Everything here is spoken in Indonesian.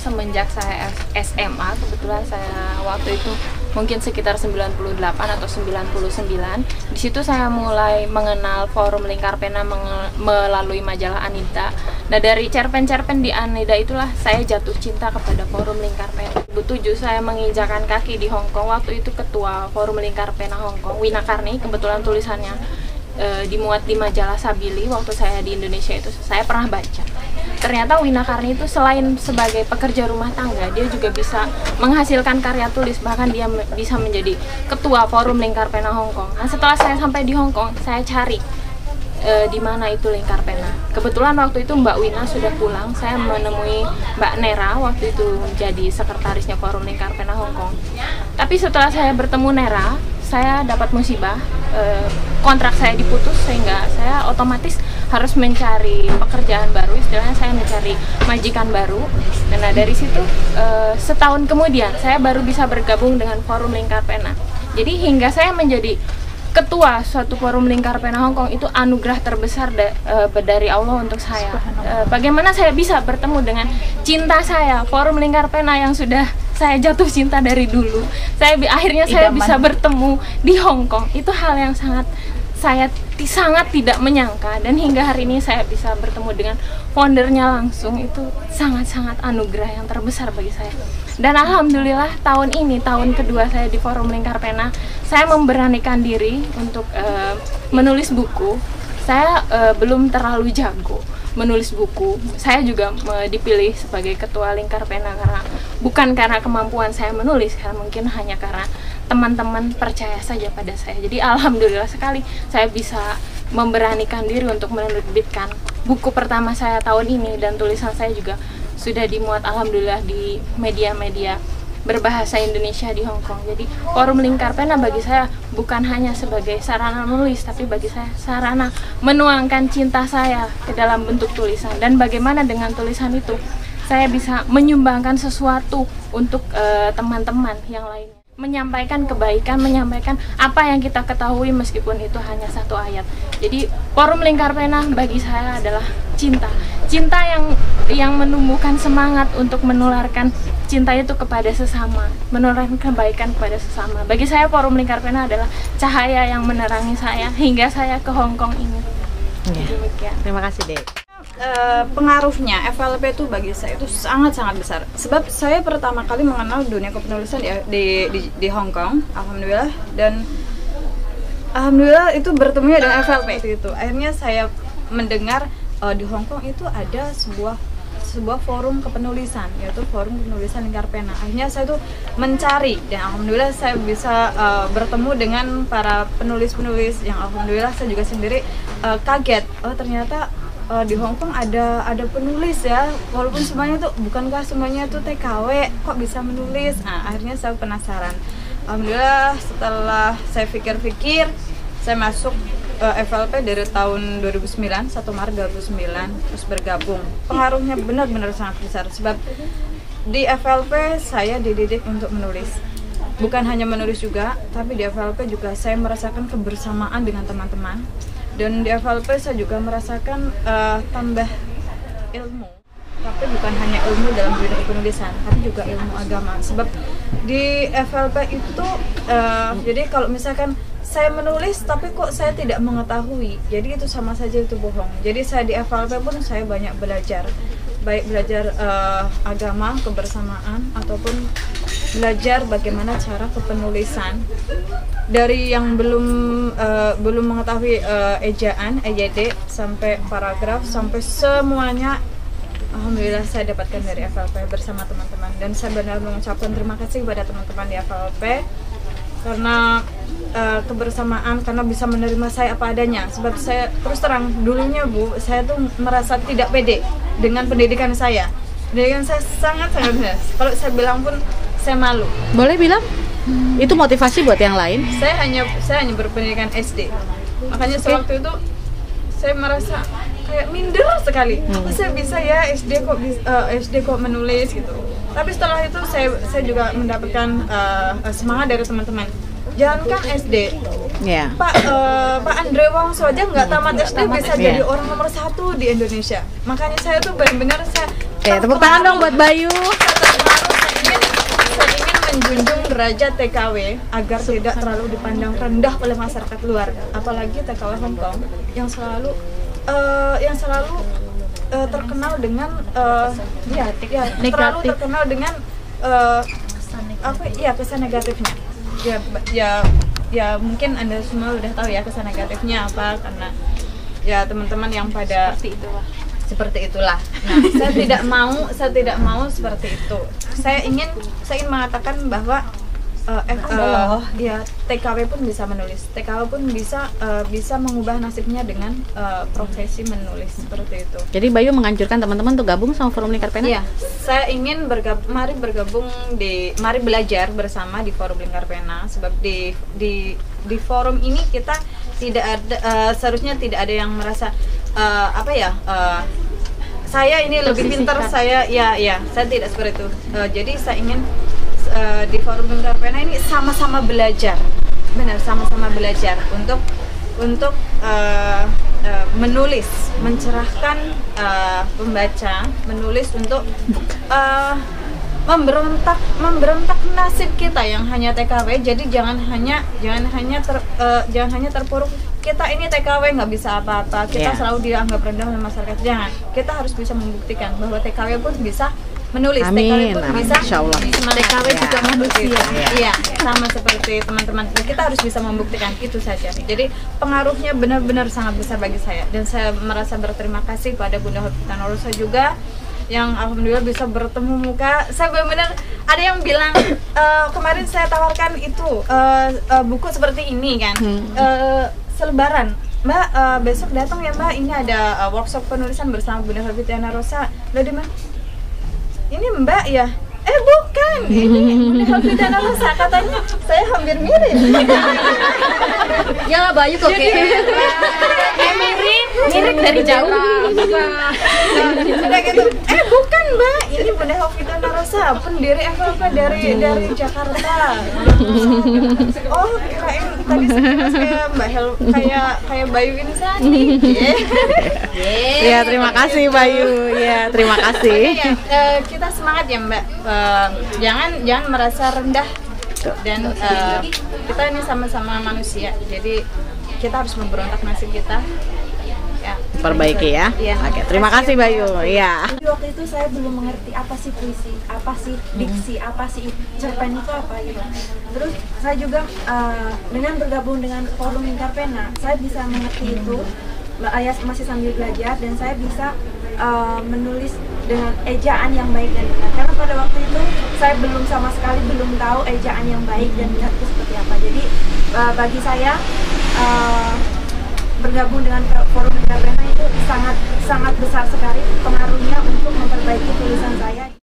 semenjak saya SMA. Kebetulan saya waktu itu mungkin sekitar 98 atau 99. Di situ saya mulai mengenal Forum Lingkar Pena melalui majalah Anida. Nah, dari cerpen-cerpen di Anida itulah saya jatuh cinta kepada Forum Lingkar Pena. 2007 saya menginjakan kaki di Hong Kong. Waktu itu ketua Forum Lingkar Pena Hong Kong, Wina Karni, kebetulan tulisannya dimuat di majalah Sabili waktu saya di Indonesia itu saya pernah baca. Ternyata Wina Karni itu selain sebagai pekerja rumah tangga, dia juga bisa menghasilkan karya tulis, bahkan dia bisa menjadi ketua Forum Lingkar Pena Hong Kong. Nah, setelah saya sampai di Hong Kong, saya cari di mana itu Lingkar Pena. Kebetulan waktu itu Mbak Wina sudah pulang, saya menemui Mbak Nera waktu itu menjadi sekretarisnya Forum Lingkar Pena Hong Kong. Tapi setelah saya bertemu Nera, saya dapat musibah, kontrak saya diputus sehingga saya otomatis harus mencari pekerjaan baru, istilahnya saya mencari majikan baru. Nah, dari situ setahun kemudian saya baru bisa bergabung dengan Forum Lingkar Pena. Jadi hingga saya menjadi ketua suatu Forum Lingkar Pena Hong Kong itu anugerah terbesar dari Allah untuk saya. Bagaimana saya bisa bertemu dengan cinta saya, Forum Lingkar Pena yang sudah saya jatuh cinta dari dulu. Akhirnya saya bisa bertemu di Hong Kong. Itu hal yang saya sangat tidak menyangka, dan hingga hari ini saya bisa bertemu dengan foundernya langsung. Itu sangat-sangat anugerah yang terbesar bagi saya. Dan alhamdulillah tahun ini, tahun kedua saya di Forum Lingkar Pena, saya memberanikan diri untuk menulis buku. Saya belum terlalu jago menulis buku. Saya juga dipilih sebagai ketua Lingkar Pena bukan karena kemampuan saya menulis, karena mungkin hanya karena teman-teman percaya saja pada saya. Jadi alhamdulillah sekali saya bisa memberanikan diri untuk menerbitkan buku pertama saya tahun ini, dan tulisan saya juga sudah dimuat alhamdulillah di media-media berbahasa Indonesia di Hong Kong. Jadi Forum Lingkar Pena bagi saya bukan hanya sebagai sarana menulis, tapi bagi saya sarana menuangkan cinta saya ke dalam bentuk tulisan. Dan bagaimana dengan tulisan itu saya bisa menyumbangkan sesuatu untuk teman-teman yang lain, menyampaikan kebaikan, menyampaikan apa yang kita ketahui meskipun itu hanya satu ayat. Jadi Forum Lingkar Pena bagi saya adalah cinta yang menumbuhkan semangat untuk menularkan cinta itu kepada sesama, menularkan kebaikan kepada sesama. Bagi saya Forum Lingkar Pena adalah cahaya yang menerangi saya hingga saya ke Hong Kong ini. Ya. Terima kasih, Dek. Pengaruhnya FLP itu bagi saya itu sangat-sangat besar. Sebab saya pertama kali mengenal dunia kepenulisan di Hong Kong, alhamdulillah, dan alhamdulillah itu bertemunya dengan FLP itu. Akhirnya saya mendengar di Hong Kong itu ada sebuah forum kepenulisan, yaitu Forum Penulisan Lingkar Pena. Akhirnya saya tuh mencari, dan alhamdulillah saya bisa bertemu dengan para penulis-penulis yang alhamdulillah saya juga sendiri kaget. Oh, ternyata di Hong Kong ada penulis ya, walaupun semuanya tuh bukankah semuanya tuh TKW, kok bisa menulis. Nah, akhirnya saya penasaran. Alhamdulillah setelah saya pikir-pikir, saya masuk FLP dari tahun 2009, 1 Maret 2009, terus bergabung. Pengaruhnya benar-benar sangat besar, sebab di FLP saya dididik untuk menulis. Bukan hanya menulis juga, tapi di FLP juga saya merasakan kebersamaan dengan teman-teman. Dan di FLP saya juga merasakan tambah ilmu. Tapi bukan hanya ilmu dalam dunia penulisan, tapi juga ilmu agama. Sebab di FLP itu, jadi kalau misalkan saya menulis tapi kok saya tidak mengetahui, jadi itu sama saja itu bohong. Jadi saya di FLP pun saya banyak belajar, baik belajar agama, kebersamaan, ataupun belajar bagaimana cara kepenulisan. Dari yang belum mengetahui ejaan, EYD, sampai paragraf, sampai semuanya, alhamdulillah saya dapatkan dari FLP bersama teman-teman. Dan saya benar mengucapkan terima kasih kepada teman-teman di FLP karena kebersamaan, karena bisa menerima saya apa adanya. Sebab saya terus terang, dulunya Bu, saya tuh merasa tidak pede dengan pendidikan saya. Pendidikan saya sangat-sangat benar. Kalau saya bilang pun saya malu. Boleh bilang? Itu motivasi buat yang lain? Saya hanya berpendidikan SD. Makanya sewaktu itu saya merasa kayak minder sekali. Apa saya bisa ya SD kok menulis gitu. Tapi setelah itu saya juga mendapatkan semangat dari teman-teman. Jangankan SD, Pak Andre Wongso aja nggak tamat SD bisa jadi orang nomor 1 di Indonesia. Makanya saya tuh benar-benar Oke, tepuk tangan dong buat Bayu. Saya ingin menjunjung derajat TKW agar tidak terlalu dipandang rendah oleh masyarakat luar, apalagi TKW Hong Kong yang selalu terkenal dengan terlalu terkenal dengan kesan negatifnya. Ya mungkin Anda semua udah tahu ya kesan negatifnya apa, karena ya teman-teman yang pada seperti itulah. Nah, saya tidak mau seperti itu. Saya ingin mengatakan bahwa TKW pun bisa menulis. TKW pun bisa mengubah nasibnya dengan profesi menulis seperti itu. Jadi Bayu menganjurkan teman-teman untuk gabung sama Forum Lingkar Pena? Iya, saya ingin mari belajar bersama di Forum Lingkar Pena, sebab di forum ini kita tidak ada seharusnya tidak ada yang merasa saya ini lebih pintar, saya tidak seperti itu. Jadi saya ingin di Forum Lingkar Pena ini sama-sama belajar, sama-sama belajar untuk menulis, mencerahkan pembaca, menulis untuk memberontak nasib kita yang hanya TKW. Jadi jangan hanya terpuruk kita ini TKW nggak bisa apa-apa, kita selalu dianggap rendah oleh masyarakat. Jangan, kita harus bisa membuktikan bahwa TKW pun bisa menulis. Amin, TKW pun amin. bisa Insyaallah. TKW juga manusia. Iya, sama seperti teman-teman. Kita harus bisa membuktikan itu saja. Jadi pengaruhnya benar-benar sangat besar bagi saya, dan saya merasa berterima kasih pada Bunda Hovita Norosa juga, yang alhamdulillah bisa bertemu muka. Saya benar-benar ada yang bilang kemarin saya tawarkan itu buku seperti ini kan, selebaran. Mbak, besok datang ya Mbak, ini ada workshop penulisan bersama Bunda Hovita Norosa. Loh di mana? Ini Mbak ya? Bukan, ini Bunda Hovita Norosa, katanya saya hampir mirip. Ya Bayu kok mirip dari jauh. Udah gitu, bukan Mbak, ini Bunda Hovita Norosa, pendiri FLP dari Jakarta. Oh, kirain tadi sekilas kayak Mbak kayak Bayu Insani. Ya, terima kasih Bayu. Ya, terima kasih. Kita semangat ya Mbak. Jangan merasa rendah, dan kita ini sama-sama manusia, jadi kita harus memberontak nasib kita. Perbaiki ya. Oke, terima kasih Bayu. Ya. Waktu itu saya belum mengerti apa sih puisi, apa sih diksi, apa sih cerpen itu apa gitu. Terus saya juga dengan bergabung dengan Forum Lingkar Pena, saya bisa mengerti itu. Ayah masih sambil belajar, dan saya bisa menulis dengan ejaan yang baik dan benar. Karena pada waktu itu saya sama sekali belum tahu ejaan yang baik dan benar itu seperti apa. Jadi bagi saya bergabung dengan Forum Lingkar Pena itu sangat besar sekali pengaruhnya untuk memperbaiki